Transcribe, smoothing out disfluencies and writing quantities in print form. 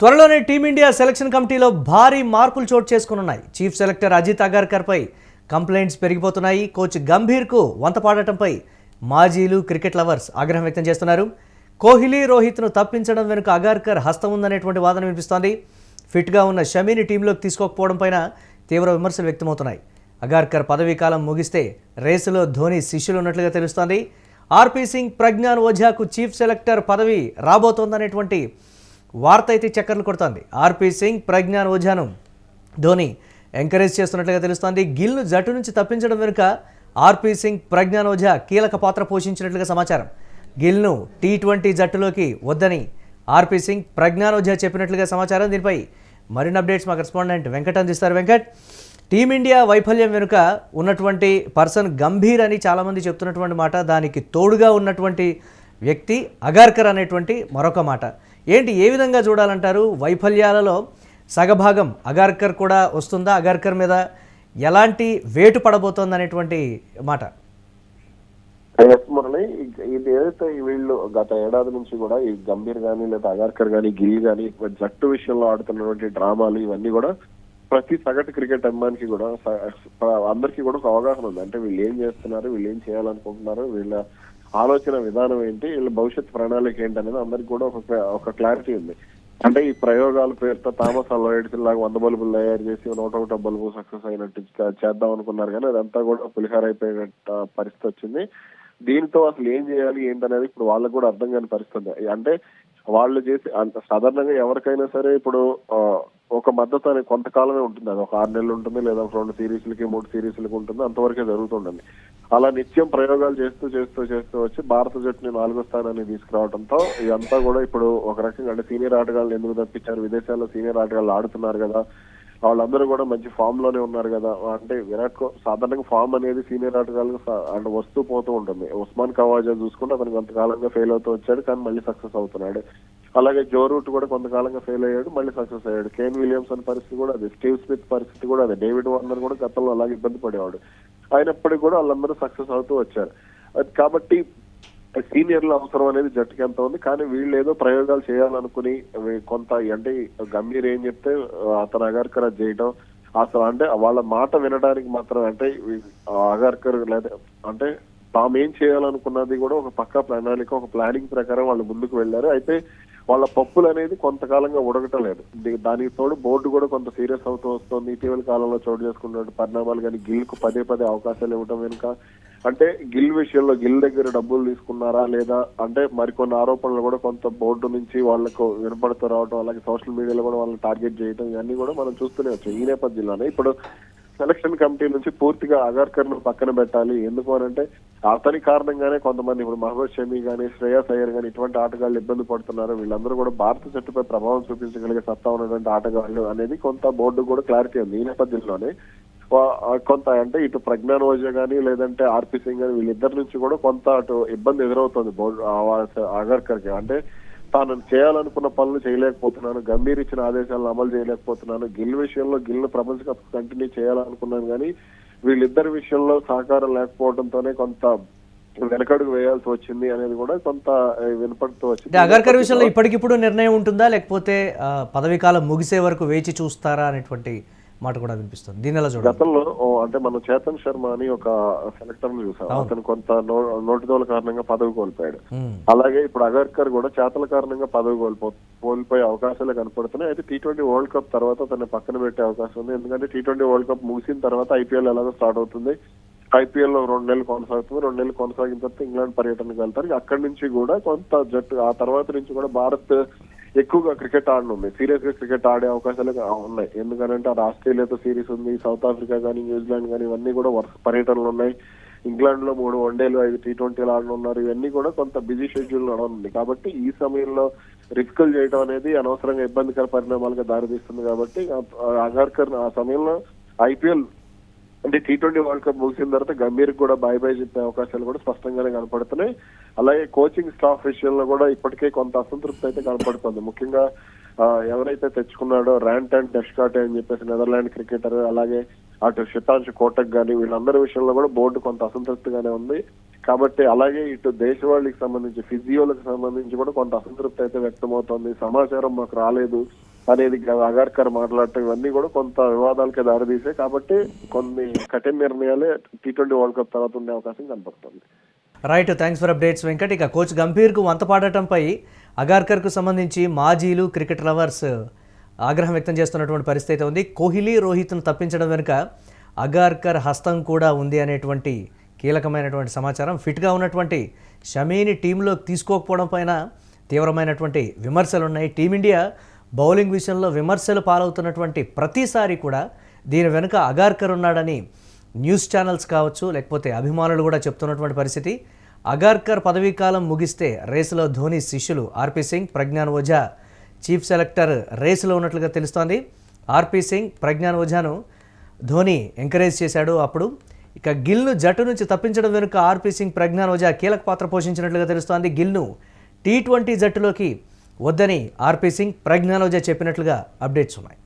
త్వరలోనే team India selection కమిటీలో భారీ మార్పులు చోటు చేసుకున్నాయి. చీఫ్ సెలెక్టర్ అజిత్ అగర్కర్పై కంప్లైంట్స్ పెరిగిపోతున్నాయి. కోచ్ గంభీర్కు వంతపాడటంపై మాజీలు క్రికెట్ లవర్స్ ఆగ్రహం వ్యక్తం చేస్తున్నారు. కోహ్లీ, రోహిత్ను తప్పించడం వెనుక అగర్కర్ హస్తం ఉందనేటువంటి వాదన వినిపిస్తోంది. ఫిట్గా ఉన్న షమీని టీంలోకి తీసుకోకపోవడం పైన తీవ్ర విమర్శలు వ్యక్తమవుతున్నాయి. అగర్కర్ పదవీ కాలం ముగిస్తే రేసులో ధోని శిష్యులు ఉన్నట్లుగా తెలుస్తోంది. ఆర్పీ సింగ్, ప్రజ్ఞాన్ ఓఝాకు చీఫ్ సెలెక్టర్ పదవి రాబోతోందనేటువంటి వార్త అయితే చక్కర్లు కొడుతోంది. ఆర్పీ సింగ్, ప్రజ్ఞాన్ ఓఝాను ధోని ఎంకరేజ్ చేస్తున్నట్లుగా తెలుస్తోంది. గిల్ను జట్టు నుంచి తప్పించడం వెనుక ఆర్పీ సింగ్, ప్రజ్ఞాన్ ఓఝా కీలక పాత్ర పోషించినట్లుగా సమాచారం. గిల్ను టీ20 జట్టులోకి వద్దని ఆర్పీ సింగ్, ప్రజ్ఞాన్ ఓఝా చెప్పినట్లుగా సమాచారం. దీనిపై మరిన్ని అప్డేట్స్ మా కరెస్పాండెంట్ వెంకట్ అందిస్తారు. వెంకట్, టీమిండియా వైఫల్యం వెనుక ఉన్నటువంటి పర్సన్ గంభీర్ అని చాలామంది చెప్తున్నటువంటి మాట, దానికి తోడుగా ఉన్నటువంటి వ్యక్తి అగర్కర్ అనేటువంటి మరొక మాట. ఏంటి, ఏ విధంగా చూడాలంటారు? వైఫల్యాలలో సగభాగం అగర్కర్ కూడా వస్తుందా? అగర్కర్ మీద ఎలాంటి వేటు పడబోతోంది అనేటువంటి మాట. మురళి, ఇది ఏదైతే వీళ్ళు గత ఏడాది నుంచి కూడా ఈ గంభీర్ గానీ లేదా అగర్కర్ గానీ గిల్ గానీ జట్టు విషయంలో ఆడుతున్నటువంటి డ్రామాలు ఇవన్నీ కూడా ప్రతి సగటు క్రికెట్ అభిమానికి కూడా అందరికీ కూడా ఒక అవగాహన ఉంది. అంటే వీళ్ళు ఏం చేస్తున్నారు, వీళ్ళు ఏం చేయాలనుకుంటున్నారు, వీళ్ళ ఆలోచన విధానం ఏంటి, వీళ్ళ భవిష్యత్ ప్రణాళిక ఏంటి అనేది అందరికి కూడా ఒక క్లారిటీ ఉంది. అంటే ఈ ప్రయోగాల పేరుతో థామస్ అల్వా ఎడిసన్ లాగా 100 బల్బులు తయారు చేసి 101 బల్బు సక్సెస్ అయినట్టు చేద్దాం అనుకున్నారు, కానీ అదంతా కూడా పులిహార అయిపోయిన పరిస్థితి వచ్చింది. దీంతో అసలు ఏం చేయాలి ఏంటనేది ఇప్పుడు వాళ్ళకు కూడా అర్థం కాని పరిస్థితి. అంటే వాళ్ళు చేసి సాధారణంగా ఎవరికైనా సరే ఇప్పుడు ఒక మద్దతు అనేది కొంతకాలమే ఉంటుంది. అది ఒక 6 నెలలు ఉంటుంది, లేదా ఒక 2 సిరీస్లకి 3 సిరీస్లకి ఉంటుంది, అంతవరకే జరుగుతుండండి. అలా నిత్యం ప్రయోగాలు చేస్తూ చేస్తూ చేస్తూ వచ్చి భారత జట్టుని 4వ స్థానాన్ని తీసుకురావడంతో ఇదంతా కూడా ఇప్పుడు ఒక రకంగా అంటే సీనియర్ ఆటగాళ్ళు ఎందుకు తప్పించారు, విదేశాల్లో సీనియర్ ఆటగాళ్ళు ఆడుతున్నారు కదా, వాళ్ళందరూ కూడా మంచి ఫామ్ లోనే ఉన్నారు కదా. అంటే విరాట్ కోహ్లీ సాధారణంగా ఫామ్ అనేది సీనియర్ ఆటగాళ్ళకు అంటే వస్తూ పోతూ ఉంటుంది. ఉస్మాన్ ఖవాజా చూసుకుంటే అతను కొంతకాలంగా ఫెయిల్ అవుతూ వచ్చాడు, కానీ మళ్ళీ సక్సెస్ అవుతున్నాడు. అలాగే జో రూట్ కూడా కొంతకాలంగా ఫెయిల్ అయ్యాడు, మళ్ళీ సక్సెస్ అయ్యాడు. కేన్ విలియమ్సన్ పరిస్థితి కూడా అదే, స్టీవ్ స్మిత్ పరిస్థితి కూడా అదే, డేవిడ్ వార్నర్ కూడా గతంలో అలాగే ఇబ్బంది పడేవాడు. అయినప్పటికీ కూడా వాళ్ళందరూ సక్సెస్ అవుతూ వచ్చారు. కాబట్టి సీనియర్ల అవసరం అనేది జట్టుకి ఎంత ఉంది, కానీ వీళ్ళు ఏదో ప్రయోగాలు చేయాలనుకుని కొంత అంటే గంభీర్ ఏం చెప్తే అతను అగర్కర్ అది చేయడం, అసలు అంటే వాళ్ళ మాట వినడానికి మాత్రం అంటే అగర్కర్ లేదా అంటే తాము ఏం చేయాలనుకున్నది కూడా ఒక పక్కా ప్రణాళిక, ఒక ప్లానింగ్ ప్రకారం వాళ్ళు ముందుకు వెళ్లారు. అయితే వాళ్ళ పప్పులు అనేది కొంతకాలంగా ఉడకటం లేదు. దానికి తోడు బోర్డు కూడా కొంత సీరియస్ అవుతూ వస్తుంది. ఇటీవల కాలంలో చోటు చేసుకున్న పరిణామాలు కానీ గిల్ కు పదే అవకాశాలు ఇవ్వడం వెనుక అంటే గిల్ విషయంలో గిల్ దగ్గర డబ్బులు తీసుకున్నారా లేదా అంటే మరికొన్ని ఆరోపణలు కూడా కొంత బోర్డు నుంచి వాళ్ళకు వినపడుతూ రావడం, అలాగే సోషల్ మీడియాలో కూడా వాళ్ళని టార్గెట్ చేయడం, ఇవన్నీ కూడా మనం చూస్తూనే వచ్చాం. ఈ నేపథ్యంలోనే ఇప్పుడు సెలక్షన్ కమిటీ నుంచి పూర్తిగా అగర్కర్ ను పక్కన పెట్టాలి. ఎందుకు అంటే అతని కారణంగానే కొంతమంది ఇప్పుడు మహమ్మద్ షమి గానీ, శ్రేయస్ అయ్యర్ గానీ ఇటువంటి ఆటగాళ్ళు ఇబ్బంది పడుతున్నారు. వీళ్ళందరూ కూడా భారత జట్టుపై ప్రభావం చూపించగలిగే సత్తా ఉన్నటువంటి ఆటగాళ్ళు అనేది కొంత బోర్డు కూడా క్లారిటీ ఉంది. ఈ నేపథ్యంలోనే కొంత అంటే ఇటు ప్రజ్ఞాన్ ఓఝా గానీ లేదంటే ఆర్పీ సింగ్ గానీ వీళ్ళిద్దరి నుంచి కూడా కొంత అటు ఇబ్బంది ఎదురవుతుంది బోర్డు అగర్కర్ కి. అంటే తాను చేయాలనుకున్న పనులు చేయలేకపోతున్నాను, గంభీర్ ఇచ్చిన ఆదేశాలను అమలు చేయలేకపోతున్నాను, గిల్ విషయంలో గిల్ ప్రపంచ కప్ కంటిన్యూ చేయాలనుకున్నాను, కానీ వీళ్ళిద్దరి విషయంలో సహకారం లేకపోవడంతోనే కొంత వెనకడుగు వేయాల్సి వచ్చింది అనేది కూడా కొంత వినపడుతూ వచ్చింది. అగర్కర్ విషయంలో ఇప్పటికిప్పుడు నిర్ణయం ఉంటుందా, లేకపోతే పదవీ కాలం ముగిసే వరకు వేచి చూస్తారా అనేటువంటి మాట కూడా వినిపిస్తుంది. దీని ఎలా చూడాలి? గతంలో అంటే మనం చేతన్ శర్మ అని ఒక సెలెక్టర్ ని చూసాం. అతను కొంత నోటిదోల కారణంగా పదవి కోల్పోయాడు. అలాగే ఇప్పుడు అగర్కర్ కూడా చేతల కారణంగా పదవి కోల్పోయే అవకాశాలు కనపడుతున్నాయి. అయితే T20 వరల్డ్ కప్ తర్వాత తన పక్కన పెట్టే అవకాశం ఉంది. ఎందుకంటే T20 వరల్డ్ కప్ ముగిసిన తర్వాత IPL ఎలాగో స్టార్ట్ అవుతుంది. IPL లో 2 నెలలు కొనసాగుతుంది. 2 నెలలు కొనసాగిన తర్వాత ఇంగ్లాండ్ పర్యటనకు వెళ్తారు. అక్కడి నుంచి కూడా కొంత జట్టు ఆ తర్వాత నుంచి కూడా భారత్ ఎక్కువగా క్రికెట్ ఆడనుంది, సీరియస్ గా క్రికెట్ ఆడే అవకాశాలు ఉన్నాయి. ఎందుకంటే అది ఆస్ట్రేలియాతో సిరీస్ ఉంది, సౌత్ ఆఫ్రికా కానీ న్యూజిలాండ్ కానీ ఇవన్నీ కూడా వరుస పర్యటనలు ఉన్నాయి. ఇంగ్లాండ్ లో 3 వన్డేలు 5 T20 ఆడనున్నారు. ఇవన్నీ కూడా కొంత బిజీ షెడ్యూల్ నడవనుంది. కాబట్టి ఈ సమయంలో రిస్కులు చేయడం అనేది అనవసరంగా ఇబ్బందికర పరిణామాలుగా దారితీస్తుంది. కాబట్టి అగర్కర్ ఆ సమయంలో IPL అంటే T20 వరల్డ్ కప్ ముగిసిన తర్వాత గంభీర్ కూడా బై చెప్పే అవకాశాలు కూడా స్పష్టంగానే కనపడుతున్నాయి. అలాగే కోచింగ్ స్టాఫ్ విషయంలో కూడా ఇప్పటికే కొంత అసంతృప్తి అయితే కనపడుతుంది. ముఖ్యంగా ఎవరైతే తెచ్చుకున్నాడో ర్యాంట్ అండ్ డెస్కాటే అని చెప్పేసి నెదర్లాండ్ క్రికెటర్, అలాగే అటు శతాంశ్ కోటక్ గానీ వీళ్ళందరి విషయంలో కూడా బోర్డు కొంత అసంతృప్తిగానే ఉంది. కాబట్టి అలాగే ఇటు దేశవాళికి సంబంధించి ఫిజియోలకు సంబంధించి కూడా కొంత అసంతృప్తి అయితే వ్యక్తమవుతోంది. సమాచారం మాకు రాలేదు అనేది అగార్కర్ మాట్లాడటం ఇవన్నీ కూడా కొంత వివాదాలకే దారితీసాయి. కాబట్టి కొన్ని కఠిన నిర్ణయాలే T20 వరల్డ్ కప్ తర్వాత ఉండే అవకాశం కనపడుతుంది. Right, thanks for updates Venkat. ఇక కోచ్ గంభీర్కు వంతపాడటంపై అగార్కర్కు సంబంధించి మాజీలు క్రికెట్ లవర్స్ ఆగ్రహం వ్యక్తం చేస్తున్నటువంటి పరిస్థితి ఉంది. కోహ్లీ, రోహిత్ను తప్పించడం వెనుక అగార్కర్ హస్తం కూడా ఉంది అనేటువంటి కీలకమైనటువంటి సమాచారం. ఫిట్గా ఉన్నటువంటి షమీని టీంలోకి తీసుకోకపోవడం పైన తీవ్రమైనటువంటి విమర్శలు ఉన్నాయి. టీమిండియా బౌలింగ్ విషయంలో విమర్శలు పాలవుతున్నటువంటి ప్రతిసారి కూడా దీని వెనుక అగార్కర్ ఉన్నాడని న్యూస్ ఛానల్స్ కావచ్చు, లేకపోతే అభిమానులు కూడా చెప్తున్నటువంటి పరిస్థితి. అగార్కర్ పదవీకాలం ముగిస్తే రేసులో ధోని శిష్యులు RP Singh, Pragyan Ojha chief selector రేసులో ఉన్నట్లుగా తెలుస్తోంది. ఆర్పీ సింగ్, ప్రజ్ఞాన్ ఓఝాను ధోని ఎంకరేజ్ చేశాడు అప్పుడు. ఇక గిల్ను జట్టు నుంచి తప్పించడం వెనుక ఆర్పీ సింగ్, ప్రజ్ఞాన్ ఓఝా కీలక పాత్ర పోషించినట్లుగా తెలుస్తోంది. గిల్ను T20 జట్టులోకి వద్దని ఆర్పీ సింగ్, ప్రజ్ఞాన్ ఓఝా చెప్పినట్లుగా అప్డేట్స్ ఉన్నాయి.